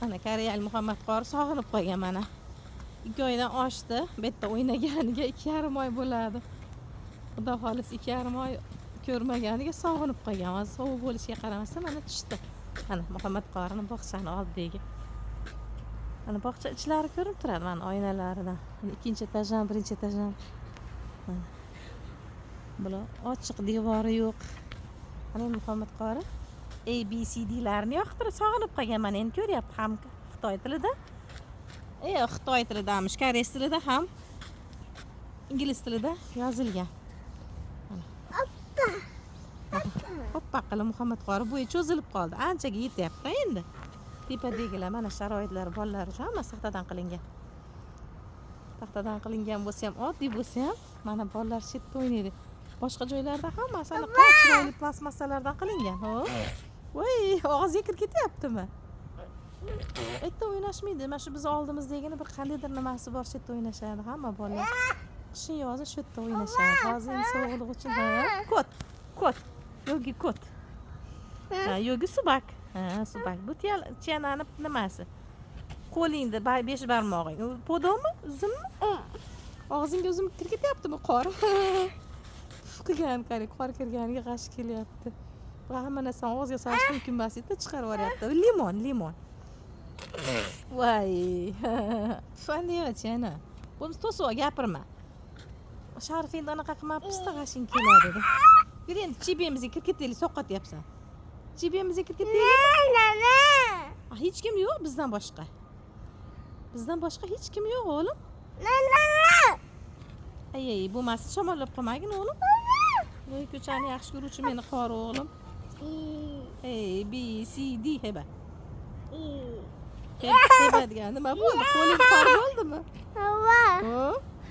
Mana koreyalik Muhammad qori sog'inib qolgan mana. 2 oydan oshdi. Bu yerda o'ynaganiga 2,5 oy bo'ladi. Xudo xolis 2,5 oy ko'rmaganiga sog'inib qolgan. Hozir sovuq bo'lishiga qaramasdan mana tushdi. Mana Muhammad qorining bog'chani oldidagi. Mana bog'cha ichlari ko'rinib turadi mana oynalaridan. Mana 2-etajdan 1-etajdan. Mana. Bular ochiq devori yo'q. Mana Muhammad qori ABCD'larni yoqtirib sog'inib qolgan. Mana endi ko'ryapti ham Xitoy tilida. Xitoy tilidamish, koreys tilida ham ingliz tilida yozilgan. Hoppa qilib Muhammad qori bo'yi cho'zilib qoldi. Anchaga yetyapti endi. Tepadagilar mana sharoitlar bolalar uchun hamma taxtadan qilingan. Taxtadan qilingan bo'lsa ham, oddiy bo'lsa ham, mana bolalar chetda o'ynaydi. Boshqa joylarda hammasi chiroyli plastmassalardan qilingan. Voy, og'ziga kirib ketyaptimi? Yerda o'ynashmaydi. Mana shu biz oldimizdagini bir qandaydir nimasi bor, chetda o'ynashadi hamma bolalar. Qishin yozi shu yerda o'ynashadi. Hozir sovuqlik uchun kot. Yogi kot. Yogi subak. Subak. Bu tiyanani nimasi? Qo'lingda 5 barmog'ing. Podolmi? Uzunmi? Og'zingga uzun kirib ketyaptimi qor? Qilgan qor kirganiga g'ash kelyapti. Bu hamma narsani og'ziga solish mumkin emas edi, chiqarib yuboryapti. Limon. Voy. Faniyat yana. Buni to'sib gapirma. Sharif endi anaqa qilmabsiz-da, g'ashing keladi dedi. Yur endi chibimizga kirib ketaylik, sovqotyapsan. Chibimizga kirib ketaylik. Hech kim yo'q bizdan boshqa. Bizdan boshqa hech kim yo'q o'g'lim. Ay, bo'lmasa shamollab qolmagin o'g'lim. Voy, ko'chani yaxshi ko'ruvchi meni qori o'g'lim. A B C D heba. Heba degan nima bo'ldi? Qo'ling qor bo'ldimi?